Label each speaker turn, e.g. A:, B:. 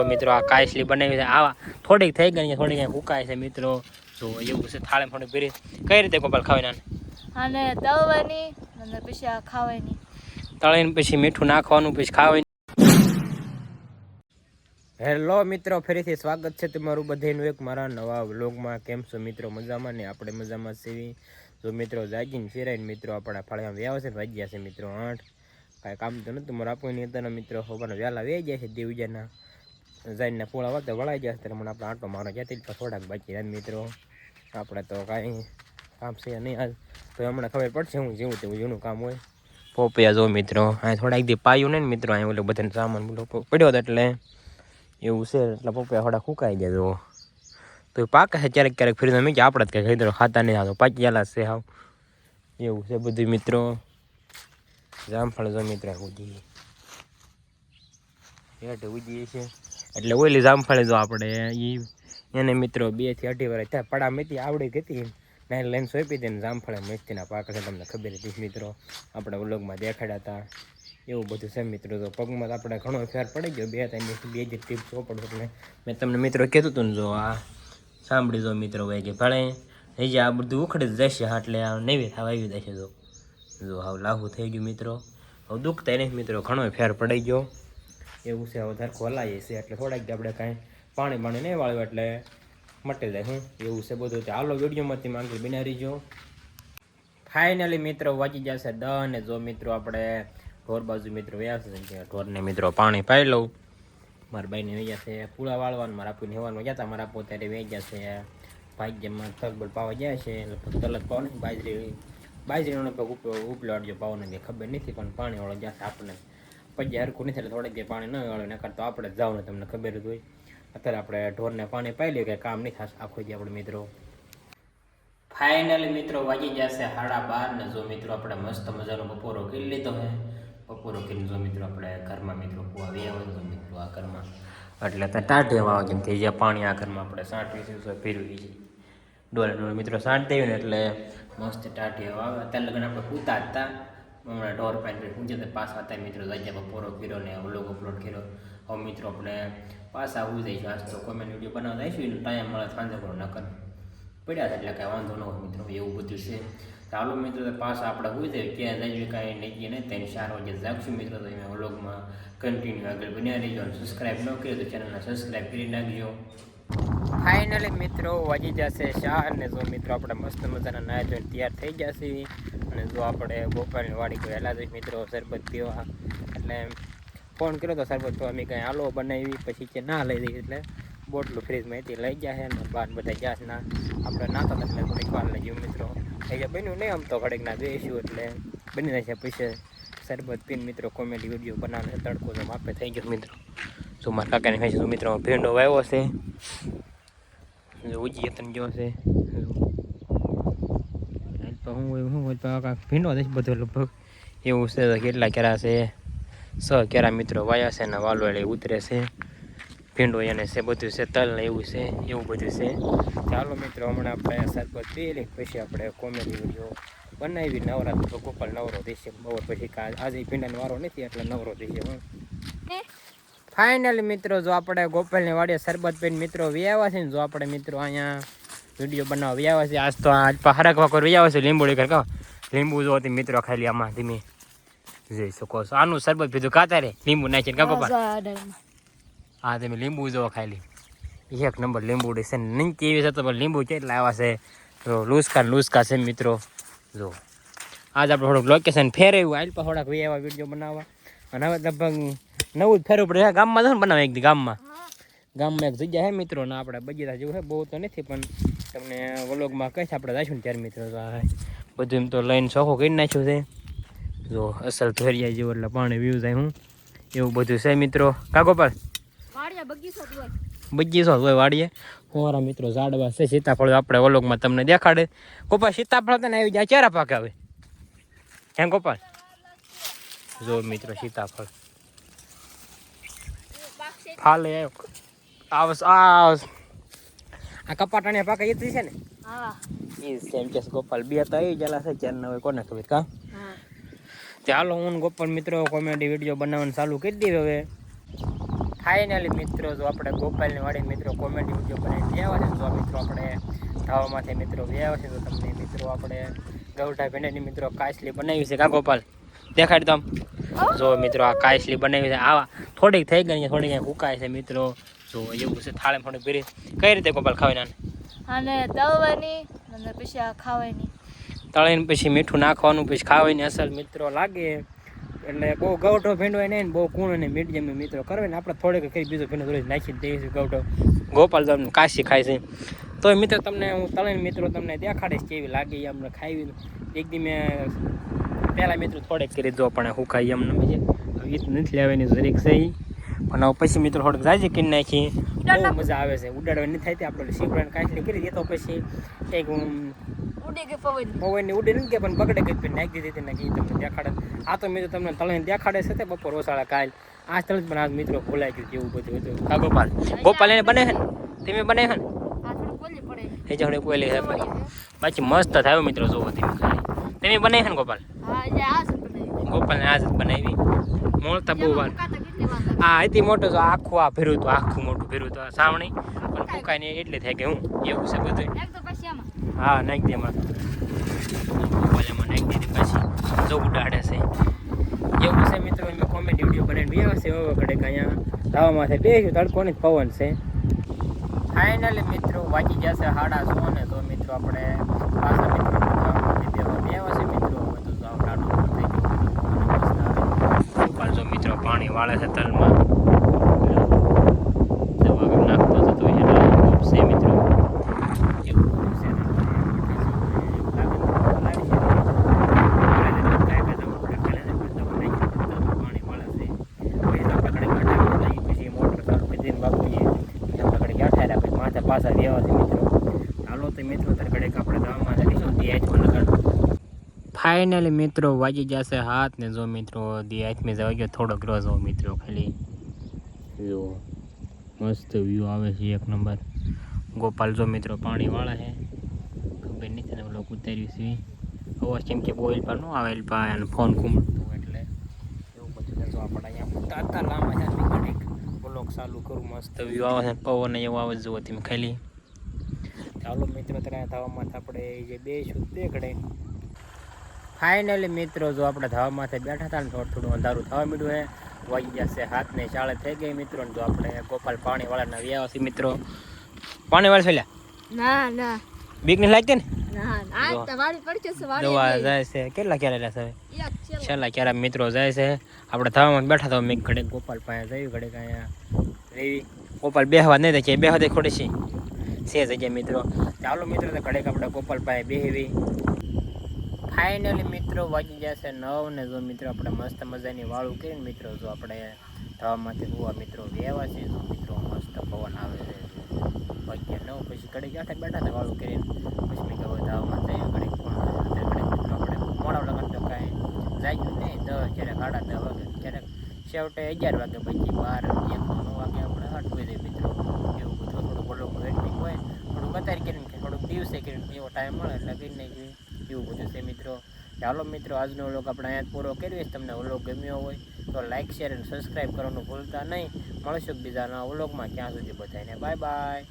A: મિત્રો આ કાયસલી બનાવી છે આવા થોડીક થઈ ગઈ થોડીક ફૂકાય છે મિત્રો જો એવું છે થાળે થોડી ભરી કઈ રીતે ગોપાલ ખાવાની
B: અને તળવાની અને પછી આ ખાવાની
A: તળીને પછી મીઠું નાખવાનું પછી ખાવાની હેલો મિત્રો ફરીથી સ્વાગત છે તમારું બધાનું એક મારા નવા વ્લોગમાં કેમ છો મિત્રો મજામાં ને આપણે મજામાં છીએ જો મિત્રો જાગીને ફેરાઈને મિત્રો આપણા ફળિયામાં વ્યાવ છે વાગ્યા છે મિત્રો 8 કાંઈ કામ તો નહોતું મારે આપણને હતા મિત્રો ખબર વહેલા વે જાય છે દેવજાના જઈને પોળા વાતે વળાઈ જાય ત્યારે મને આપણે આટો મારો જતી થોડાક બાકી રહ્યા મિત્રો આપણે તો કાંઈ કામ છે નહીં આજ તો હમણાં ખબર પડશે હું જેવું તેવું જૂનું કામ હોય પોપિયા જો મિત્રો આ થોડાક દી પાયું ને મિત્રો અહીં ઓલો બધાને સામાન પડ્યો હતો એટલે એવું છે એટલે પપ્પા થોડા ફૂંકાઈ ગયા જો તો પાકે છે ક્યારેક ક્યારેક ફરીને મેં કે આપણે જ કંઈ ખરીદો ખાતા નહીં આવતો પાકી ગયેલા છે હાવ એવું છે બધું મિત્રો જામફળ જો મિત્રો ઉજી હેઠ ઉજી છે એટલે ઓલી જામફળ જો આપણે એને મિત્રો 2 થી 2.5 વર્ષ ત્યાં પડા મેથી આવડી ગઈ નાની લાઈન સોંપી દે ને જામફળે મસ્તીના પાક છે તમને ખબર હતી મિત્રો આપણે વ્લોગમાં દેખાડ્યા હતા એવું બધું છે મિત્રો તો પગમાં આપણે ઘણો ફેર પડી ગયો 2 જ ટીપ્સ સોંપડો એટલે મેં તમને મિત્રો કીધું હતું ને જો આ સાંભળી જો મિત્રો હોય કે ભણે હજી આ બધું ઉખડી જ જશે એટલે આ નવી થવા આવી જશે જો હાવ લાહુ થઈ ગયું મિત્રો હવે દુખતા નહીં મિત્રો ઘણો ફેર પડી ગયો એવું છે હવે ધરખો હલાવીએ છે એટલે થોડાક આપણે કાંઈ પાણી નહીં વાળ્યું એટલે મટી જાય હું એવું છે બધું હાલો વિડીયોમાંથી માંગી બના રહીજો ફાઇનલી મિત્રો વાંચી જશે 10 ને જો મિત્રો આપણે ઢોર બાજુ મિત્રો વ્યા છે ઢોરને મિત્રો પાણી પાઈ લઉં મારા બાઈને વેજ્યા છે પૂળા વાળવાનું મારા આપુને હેવાનું ગયા હતા મારા આપો ત્યારે વેજ્યા છે ભાગ્યમાં થગબડ પાવા જાય છે લગભગ તલત પાવ ને બાજરીનો પગ ઉપલાડજો પાવો નથી ખબર નથી પણ પાણી વાળો જશે આપણને પછી હરખું નથી એટલે થોડીક પાણી ન વાળો ને કરતો આપણે જાવ ને તમને ખબર જ હોય અત્યારે આપણે ઢોરને પાણી પાઈ લઈએ કે કામ નહીં થશે આખો જે આપણે મિત્રો ફાઇનલી મિત્રો વાગી જશે 12:30 ને જો મિત્રો આપણે મસ્ત મજાનો બપોરો કરી લીધો હે બપોરો કરીને જો મિત્રો આપણે ઘરમાં મિત્રો કુવા વ્યાવ જો મિત્રો આ ઘરમાં એટલે ટાઢે વાવા કેમ કે જે પાણી આ ઘરમાં આપણે 60-20 ફેરવી છે ડોલે મિત્રો 60 દેવી ને એટલે મસ્ત ટાઢે વાવે અત્યારે લગન આપણે પૂતા હતા હમણાં ઢોર પાણી પૂછે તો પાછા હતા મિત્રો જગ્યા બપોરો કર્યો ને વ્લોગ અપલોડ કર્યો હવે મિત્રો આપણે પાછા ઉઈ જઈશું આજ તો કોમેન્ટ વિડીયો બનાવતા આવીશું ટાઈમ મળે સાંજે કરો નકર પડ્યા એટલે કાંઈ વાંધો ન હોય મિત્રો એવું બધું છે ચાલો મિત્રો પાછા આપણે હોય જાય ક્યાં જઈએ કાંઈ નક્કી નહીં તેને 4 વાગે જાગશું મિત્રો તો એમાં વ્લોગમાં કન્ટિન્યુ આગળ બન્યા રહીજો અને સબસ્ક્રાઈબ ન કર્યો તો ચેનલને સબસ્ક્રાઈબ કરી નાખજો ફાઇનલી મિત્રો વાગી જશે 4 ને જો મિત્રો આપણે મસ્ત મજાના નાય ધોઈને તૈયાર થઈ જશે અને જો આપણે બપોરની વાડી ગયેલા જ મિત્રો શરબત પીવા એટલે ફોન કર્યો તો શરબત તો અમે કાંઈ હાલો બનાવી પછી કે ના લઈ દઈએ એટલે બોટલું ફ્રીજમાંથી લઈ ગયા છે ને બહાર બધા ગેસ ના આપણે નાતા એટલે થોડીક વાર લઈ ગયું મિત્રો અહીંયા બન્યું નહીં આમ તો ઘડીક ના બેસ્યું એટલે બની જાય છે પછી શરબત પીને મિત્રો કોમેડી વિડીયો બનાવવાનો તડકો તો માપે થઈ ગયો મિત્રો જો મારા કાકાની ભાઈ મિત્રો ભીંડો વાવ્યો છે ઉજી તને જો છે તો હું ભીંડો દઈશ બધો લગભગ એવું છે કેટલા કેરા છે 6 કેરા મિત્રો વાયા છે ને વાલોળી ઉતરે છે ભીંડો એને છે બધું છે તલ ને એવું છે એવું બધું છે ચાલો મિત્રો હમણાં આપણે શરબત પી લઈએ પછી આપણે કોમેડી વિડીયો બનાવી નવરાત્ર ગોપાલ નવરો દેશે બપોર પછી આજે ભીંડાનો વારો નથી એટલે નવરો દેશે ફાઇનલી મિત્રો જો આપણે ગોપાલની વાડીએ શરબત પીને મિત્રો વ્યાવા છે ને જો આપણે મિત્રો અહીંયા વિડીયો બનાવવા વ્યાવા છે આજ તો આજ હરક વાકોર વ્યાવા છે લીંબોડી કર લીંબુ જો મિત્રો ખાઈ લે આમાં ધીમે જોઈ શકો છો આનું શરબત પીધું કાતા રે લીંબુ નાખીને કા ગોપાલ હા તમે લીંબુ જો ખાઈ લી એક નંબર લીંબુ છે નહીં કેવી છે તો લીંબુ કેટલા આવ્યા છે તો લૂસકા છે મિત્રો જો આજ આપણે થોડુંક લોકેશન ફેરવ્યું આજ પણ થોડાક એવા વિડીયો બનાવવા અને હવે લગભગ નવું જ ફેરવું પડે ગામમાં તો બનાવે એક ગામમાં એક જગ્યા છે મિત્રો ને આપણે બગીચા જેવું છે બહુ તો નથી પણ તમને વ્લોગમાં કહીશ આપણે જઈશું ને ત્યારે મિત્રો બધું એમ તો લઈને ચોખ્ખું કરી નાખ્યું છે જો અસલ ધોરિયા જેવું એટલે પાણી વ્યૂ જાય હું એવું બધું છે મિત્રો કા ગોપાલ બગીચો હોય વાડીએ અમારા મિત્રો ઝાડવા છે સીતાફળ આપણે વ્લોગમાં તમને દેખાડે ગોપાલ સીતાફળ તને આવી જાય ક્યારે પાકે આવે હે ગોપાલ જો મિત્રો સીતાફળ ફાલે આવ્યો આ કપાટાને પાકે એ છે ને એ સેમ કેસ ગોપાલ બે તો આવી ગયેલા છે ચાર ના હોય કોને ખબર કા ચાલો હું ગોપાલ મિત્રો કોમેડી વિડીયો બનાવવાનું ચાલુ કરી દઈએ હવે ફાઇનલી મિત્રો જો આપણે ગોપાલની વાડી મિત્રો કોમેડી વિડીયો બનાવીને આવ્યા છે. જો મિત્રો આપણે ધાવામાંથી મિત્રો વ્યાવા છે તો તમને મિત્રો આપણે ગૌઠા ભેંડાની મિત્રો કાચલી બનાવી છે કા ગોપાલ દેખાડ દમ. જો મિત્રો આ કાચલી બનાવી છે આવા થોડીક થઈ ગઈ થોડીક અહીંયા ઉકાય છે મિત્રો. જો એવું છે થાળે થોડીક ભરી કઈ રીતે ગોપાલ ખાવાના
B: અને તળવાની અને પછી આ ખાવાની
A: તળીને પછી મીઠું નાખવાનું પછી ખાવાની અસલ મિત્રો લાગે. એટલે બહુ ગૌઠો ભીંડો નહીં ને બહુ કૂણ અને મીડિયમ મિત્રો કરવે ને આપણે થોડીક કઈ બીજો ભીંડો થોડી નાખી દઈશું ગૌઠો. ગોપાલ તમને કાશી ખાય છે તો મિત્રો તમને હું તળીને મિત્રો તમને દેખાડીશ કેવી લાગે એ અમને ખાવી. એક દી મેં પહેલાં મિત્રો થોડેક કરી દો પણ હું ખાઈ એમને એ નથી લેવાની જરીક છે પણ હવે પછી મિત્રો થોડીક જાજી કરી નાખી બહુ મજા આવે છે. ઉડાડવાની નથી થાય આપણે શીપડાને કાચલી કરી દે તો પછી કંઈક
B: ઉડી ગઈ પવન
A: પવનની ઉડી નથી કે પણ બગડે ગઈ પણ નાખી દીધી નાખી તમને દેખાડે. આ તો મિત્રો તમને તળીને દેખાડે છે તે બપોર ઓસાળા કાલ આ તળ પણ આજ મિત્રો ભૂલાઈ ગયું કેવું બધું હતું. હા ગોપાલ ગોપાલ એને બને છે ને તમે બને છે ને
B: આ થોડું બોલી પડે
A: એ જોડે કોયલી છે બાકી મસ્ત થયો મિત્રો જોવો તમે ખાલી તમે બનાવી છે ને ગોપાલ
B: હા જે આ છે બનાવી
A: ગોપાલને આજ જ બનાવી મોળતા બહુ વાર
B: કાતા કેટલી વાર
A: આ હતી મોટો તો આખું આ ભેરું હતું આખું મોટું ભેરું હતું સાવણી પણ ફૂંકાય ને એટલે થાય કે હું એવું છે બધું.
B: એક તો પછી આમાં
A: હા નાખી દે એમાં ગોપાલ એમાં નાખી દીધી પછી જો ઉડાડે છે એવું છે મિત્રો. મેં કોમેડી વિડીયો બનાવીને બી છે હવે ઘડે અહીંયા ધાવામાં છે બેસ્યું તડકો ને પવન છે. ફાઇનલી મિત્રો વાગી જશે 6:30 ને તો મિત્રો આપણે પાછા મિત્રો બેવા છે મિત્રો બધું તો ટાટું થઈ ગયું. ગોપાલ જો મિત્રો પાણી વાળે છે તલમાં દવા નાખતો જતો એટલે ખૂબ છે મિત્રો એવું બધું છે. પાણી વાળે છે પછી આપણે પછી મોટર ચાલુ કરી દઈને બાપુએ માથે પાછા વ્યવા છે મિત્રો. ચાલો તો મિત્રો તારે ઘડીક આપણે ધામમાં જઈશું દિયાચમાં લગાડવું. ફાઇનલી મિત્રો વાગી જશે 7 ને જો મિત્રો દિયાચમાં જવા ગયો થોડોક રોજ હો મિત્રો ખાલી જો મસ્ત વ્યૂ આવે છે એક નંબર. ગોપાલ જો મિત્રો પાણી વાળા છે ખબર નથી ને લોકો ઉતાર્યું છે અવાજ કેમ કે બોઇલ પર ન આવે અને ફોન ઘૂમતું એટલે એવું બધું જો આપણે અહીંયા તાતા લાંબા છે ઘડીક બ્લોગ ચાલુ કરું મસ્ત વ્યૂ આવે છે પવન એવો આવે જુઓ તમે ખાલી. ચાલો મિત્રો ત્યારે ધાવામાં આપણે જે બેસું તે ઘડે. ફાઇનલી મિત્રો જો આપણે ધાવામાંથી બેઠા હતા ને થોડું અંધારું થવા માંડ્યું છે વાગી જશે 7 ને 4 થઈ ગઈ મિત્રો. જો આપણે ગોપાલ પાણીવાળાના વ્યાવા છે મિત્રો. પાણીવાળા છે
B: ના ના
A: બીક નહીં લાગતી ને
B: ના આ તમારી પડશે
A: દવા જાય છે કેટલા ક્યારે છે છેલ્લા ક્યારે મિત્રો જાય છે. આપણે ધાવામાં બેઠા તો મેં ઘડે ગોપાલ પાસે જયું ઘડે અહીંયા રેવી ગોપાલ બેહવા નહીં થાય કે બેહવા દે ખોડી છે જગ્યા મિત્રો. ચાલો મિત્રો તો ઘડેક આપણે ગોપાલ પાસે બેહવી. ફાઇનલી મિત્રો વાગી જશે 9 ને જો મિત્રો આપણે મસ્ત મજાની વાળું કરીને મિત્રો જો આપણે ધાવામાંથી હુવા મિત્રો વેવા છે જો મિત્રો મસ્ત પવન આવે છે. વાગ્યા 9 પછી ઘડેક બેઠા હતા વાળું કરીને પછી મેં કહ્યું ધાવામાં જઈએ ઘડેક ઘડેક મિત્રો આપણે મોડા લગન તો કાંઈ જાય નહીં 10 ક્યારેક 10:30 વાગે ક્યારેક છેવટે 11 વાગે પછી 12 1 વાગે આપણે હટવી દઈએ મિત્રો. એવું બધું થોડું બોલો વેટિંગ હોય થોડુંક અત્યારે કરીને થોડુંક દિવસે કરીને એવો ટાઈમ મળે એટલે કરી નાખી એવું બધું છે મિત્રો. ચાલો મિત્રો આજનો વ્લોગ આપણે અહીંયા પૂરો કરીએ. તમને વ્લોગ ગમ્યો હોય તો લાઇક શેર અને સબસ્ક્રાઈબ કરવાનું ભૂલતા નહીં. મળશું બીજાના વ્લોગમાં ત્યાં સુધી બધાને બાય બાય.